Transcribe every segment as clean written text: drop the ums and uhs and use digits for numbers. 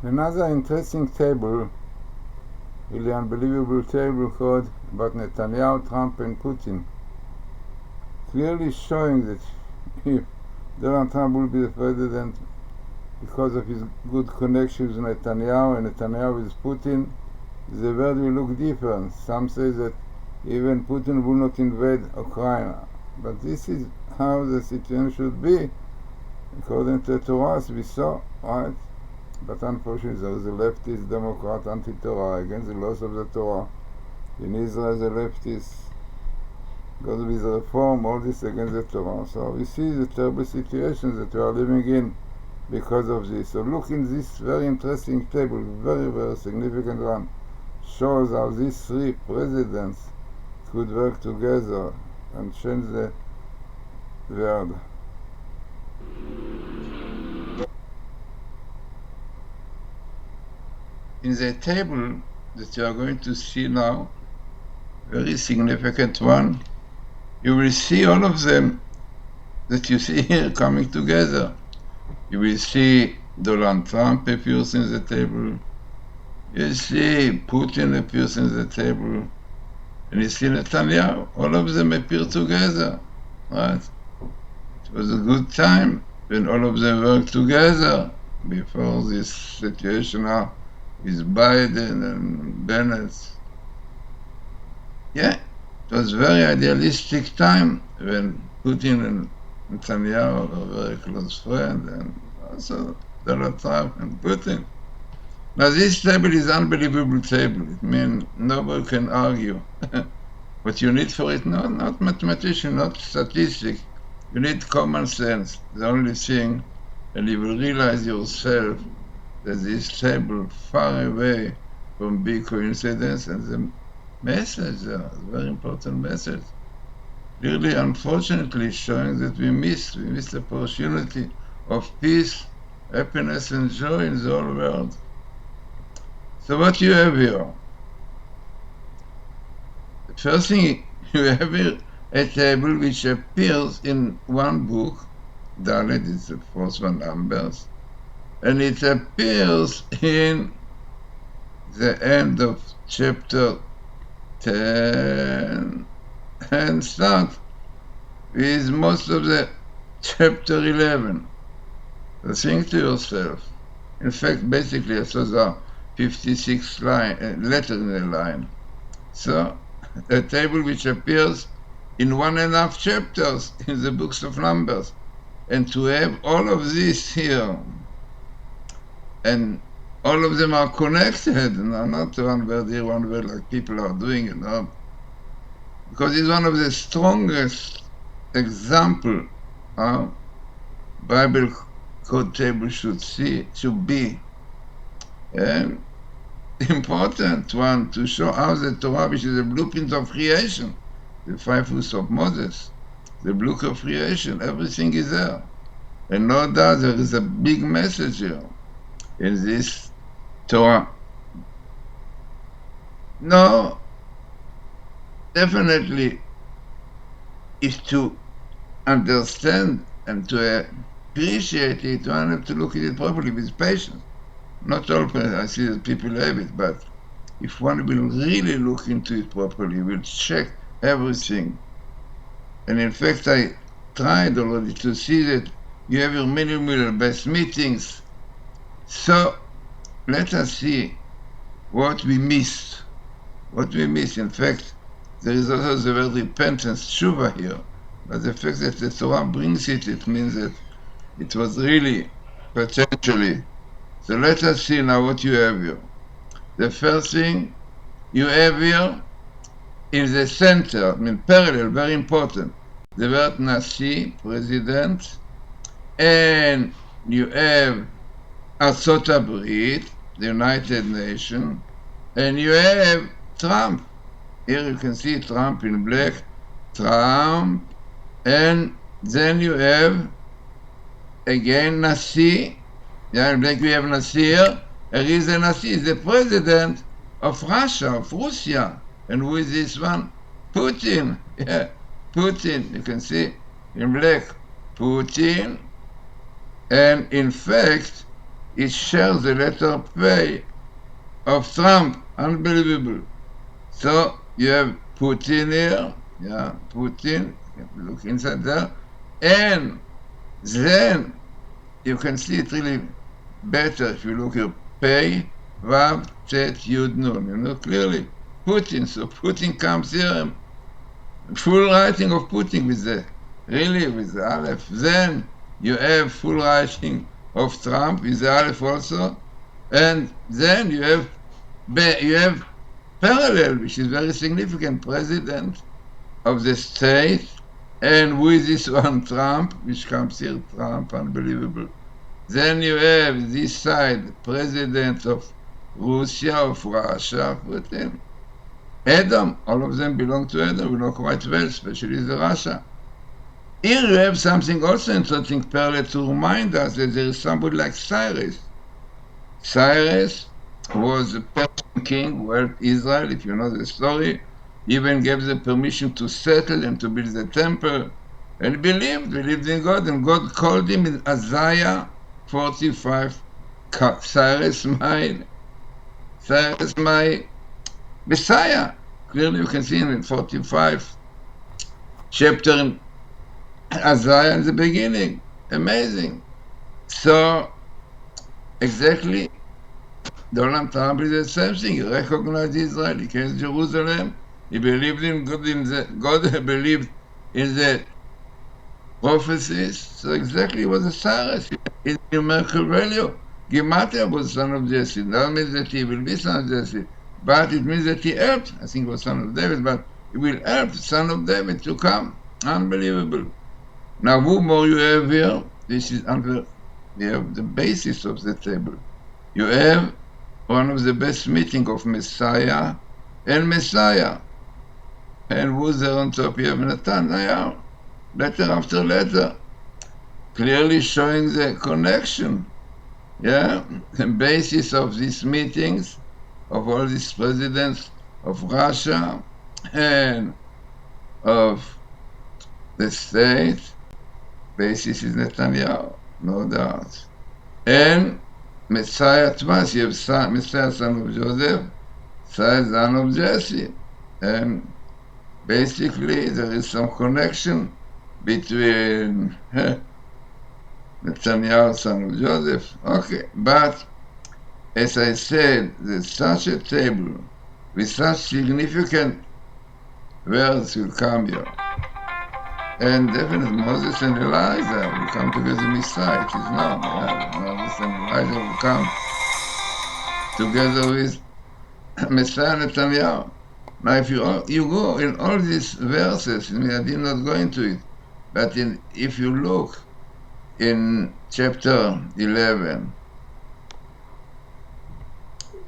Another interesting table, really unbelievable table called about Netanyahu, Trump and Putin, clearly showing that if Donald Trump will be the president because of his good connections with Netanyahu and Netanyahu with Putin, the world will look different. Some say that even Putin will not invade Ukraine. But this is how the situation should be, according to the Torah, as we saw, right? But unfortunately, there is a leftist Democrat anti-Torah against the laws of the Torah. In Israel, the leftists goes with reform, all this against the Torah. So we see the terrible situations that we are living in because of this. So look in this very interesting table, very, very significant one, shows how these three presidents could work together and change the world. In the table that you are going to see now, very significant one, you will see all of them that you see here coming together. You will see Donald Trump appears in the table, you see Putin appears in the table, and you see Netanyahu. All of them appear together, right? It was a good time when all of them worked together before this situation now with Biden and Bennett. Yeah, it was a very idealistic time when Putin and Netanyahu were very close friends, and also Donald Trump and Putin. Now this table is an unbelievable table. It means nobody can argue. What you need for it, not mathematician, not statistics. You need common sense. The only thing, and you will realize yourself that this table far away from big coincidence, and the message there, a very important message, really unfortunately showing that we missed the opportunity of peace, happiness and joy in the whole world. So what you have here? The first thing you have here, a table which appears in one book, Dalet is the first one, Numbers, and it appears in the end of chapter 10 and start with most of the chapter 11. So think to yourself. In fact, basically, I saw there are 56 letters in the line. So a table which appears in 1.5 chapters in the books of Numbers. And to have all of this here, and all of them are connected, not one word here, one word like people are doing, because it's one of the strongest example how Bible code table should be, and important one to show how the Torah, which is a blueprint of creation, the 5 books of Moses, the book of creation, everything is there. And no doubt there is a big message here in this Torah. No, definitely is to understand and to appreciate it, one have to look at it properly with patience. Not all, I see that people have it, but if one will really look into it properly, will check everything. And in fact, I tried already to see that you have your minimal best meetings. So let us see what we missed. What we missed. In fact, there is also the word repentance, tshuva here. But the fact that the Torah brings it, it means that it was really potentially. So let us see now what you have here. The first thing you have here in the center, parallel, very important, the word Nasi, president, and you have Arzot Habrit, the United Nations, and you have Trump. Here you can see Trump in black, Trump, and then you have again Nasi. Yeah, in black we have Nasi here. There is a Nasi, the president of Russia, of Russia. And who is this one? Putin. Yeah, Putin. You can see in black, Putin. And in fact, it shares the letter P of Trump. Unbelievable. So you have Putin here, yeah, Putin, look inside there, and then you can see it really better if you look at Pei, Vav, Tet, Yud, Nun, clearly Putin. So Putin comes here, full writing of Putin with the Aleph. Then you have full writing of Trump with the Aleph also, and then you have parallel, which is very significant, president of the state, and who is this one? Trump, which comes here, Trump, unbelievable. Then you have this side, president of Russia, Putin. Edom, all of them belong to Edom, we know quite well, especially the Russia. Here you have something also interesting, parallel, to remind us that there is somebody like Cyrus. Cyrus was a Persian king who helped Israel, if you know the story. He even gave the permission to settle and to build the temple. And he believed in God, and God called him in Isaiah 45, Cyrus my Messiah. Clearly you can see in 45 chapter in Isaiah in the beginning. Amazing. So, exactly, Donald Trump is the same thing. He recognized Israel, he came to Jerusalem, he believed in God, God believed in the prophecies. So exactly what the Cyrus in numerical value. Gematria was son of Jesse. That means that he will be son of Jesse. But it means that he helped, I think it was son of David, but he will help son of David to come. Unbelievable. Now, who more you have here? This is you have the basis of the table. You have one of the best meeting of Messiah and Messiah. And who's there on top? You have Nathanael. Letter after letter. Clearly showing the connection. Yeah? The basis of these meetings, of all these presidents of Russia and of the state, basis is Netanyahu, no doubt. And Messiah twice, you have Messiah son of Joseph, Messiah son of Jesse. And basically there is some connection between Netanyahu son of Joseph. Okay, but as I said, there's such a table with such significant words will come here. And definitely Moses and Elijah will come together with Messiah. It is known. Moses and Elijah will come together with Messiah Netanyahu. Now, if you go in all these verses, I did not go into it, but if you look in chapter 11,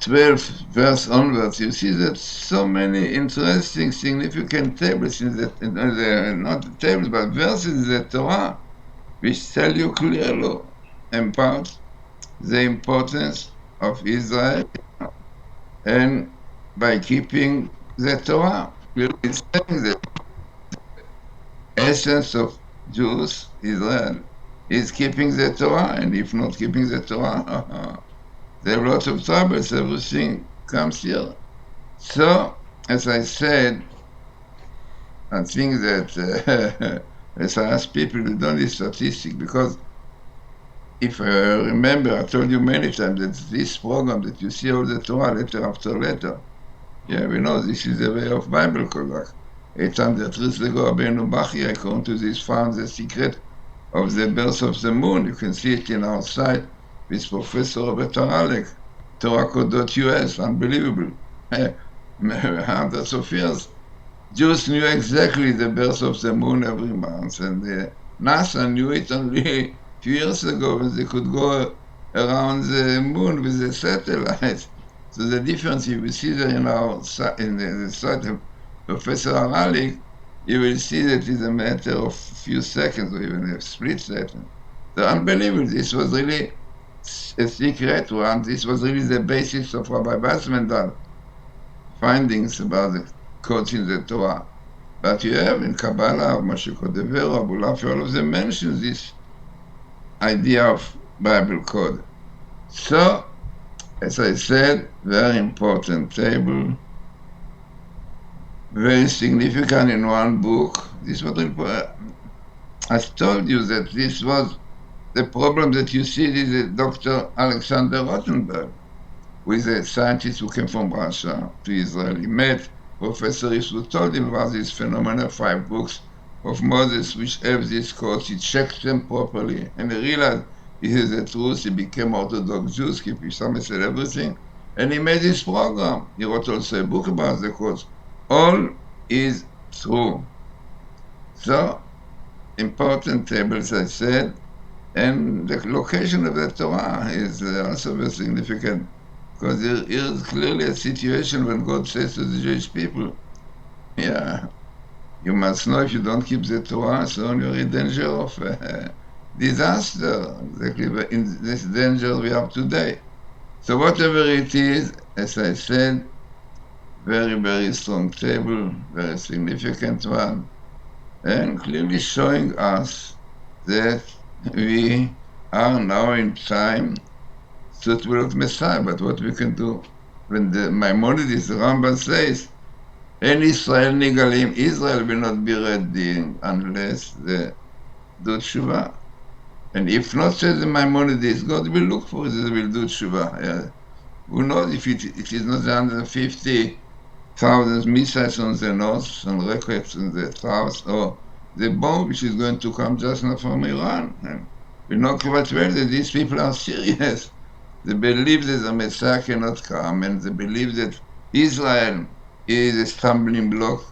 12 verse onwards, you see that so many interesting, significant tables not tables, but verses in the Torah, which tell you clearly about the importance of Israel and by keeping the Torah. It's saying that the essence of Jews, Israel, is keeping the Torah, and if not keeping the Torah, there are lots of troubles, everything comes here. So, as I said, I think that as I ask people to do this statistic, because if I remember, I told you many times that this program that you see all the Torah letter after letter, yeah, we know this is the way of Bible Kodak. 800 years ago, Rabbeinu Bachya, according to this, found the secret of the birth of the moon. You can see it in our site with Professor Robert Alec, TorahCode.us, unbelievable. Hundreds of years. Jews knew exactly the birth of the moon every month, and NASA knew it only a few years ago when they could go around the moon with the satellites. So the difference you will see there in the site of Professor Alec, you will see that it's a matter of a few seconds or even a split second. So unbelievable. This was really a secret one. This was really the basis of Rabbi Basmendal findings about the codes in the Torah. But you have in Kabbalah, Moshe Cordovero, Abulafi, all of them mention this idea of Bible code. So, as I said, very important table, very significant in one book. This was I told you that this was the problem that you see is Dr. Alexander Rothenberg, who is a scientist who came from Russia to Israel. He met Professor Yusuf, told him about this phenomenon, 5 books of Moses, which have this course. He checked them properly, and he realized this is the truth. He became Orthodox Jew, Skippy Shammai said everything, and he made this program. He wrote also a book about the course. All is true. So, important tables, I said, and the location of the Torah is also very significant, because there is clearly a situation when God says to the Jewish people, yeah, you must know if you don't keep the Torah, so you're in danger of disaster, exactly in this danger we have today. So whatever it is, as I said, very, very strong table, very significant one, and clearly showing us that we are now in time suitable of Messiah. But what we can do when the Maimonides, the Rambam says, "En Israel nigalim," Israel will not be ready unless they do tshuva. And if not, says the Maimonides, God will look for it, they will do tshuva. Yeah. Who knows if it is not 150,000 missiles on the north and rockets in the south, or the bomb which is going to come just now from Iran. And we know quite well that these people are serious. They believe that the Messiah cannot come, and they believe that Israel is a stumbling block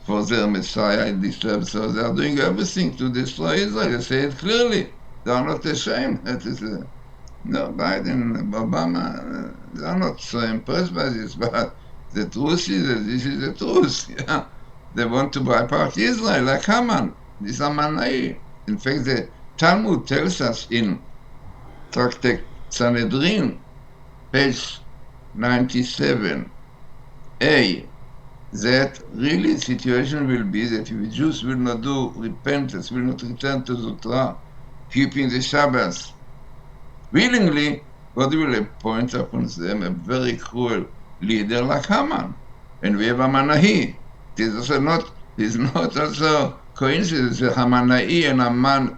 for their Messiah in this term. So they are doing everything to destroy Israel. They say it clearly. They are not ashamed. That is, no, Biden and Obama, they are not so impressed by this, but the truth is that this is the truth. Yeah. They want to bypass Israel like Haman. This Hamanai. In fact, the Talmud tells us in Tractate Sanhedrin, page 97a, that really the situation will be that if the Jews will not do repentance, will not return to the Torah, keeping the Sabbath willingly, God will appoint upon them a very cruel leader like Haman. And we have Hamanahi. It is also not also coincidence that Hamanahi and Haman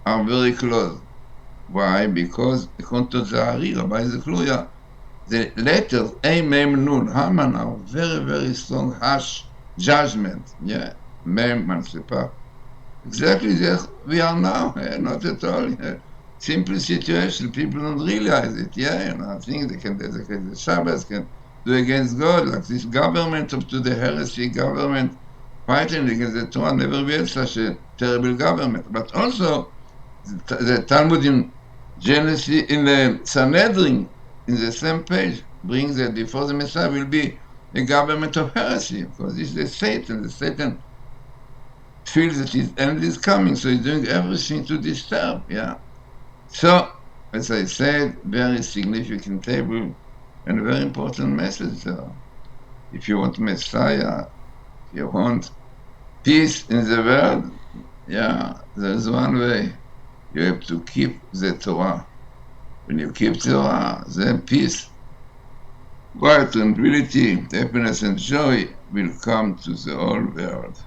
are very close. Why? Because according to Zahari, Rabbi Zekluya, the letters A, Mem, Nun, Haman are very, very strong, harsh judgment. Yeah, Mem, Mansepa. Exactly there we are now. Not at all. Simple situation. People don't realize it. Yeah, I think they can the Shabbos can do against God, like this government up to the heresy government fighting against the Torah. Never be such a terrible government. But also the Talmud in Genesis, in the Sanhedrin, in the same page, brings that before the Messiah will be a government of heresy, because this is the Satan. The Satan feels that his end is coming, so he's doing everything to disturb. Yeah. So, as I said, very significant table and a very important message there. If you want Messiah, if you want peace in the world, yeah, there's one way. You have to keep the Torah. When you keep Torah, then peace, quiet, tranquility, happiness, and joy will come to the whole world.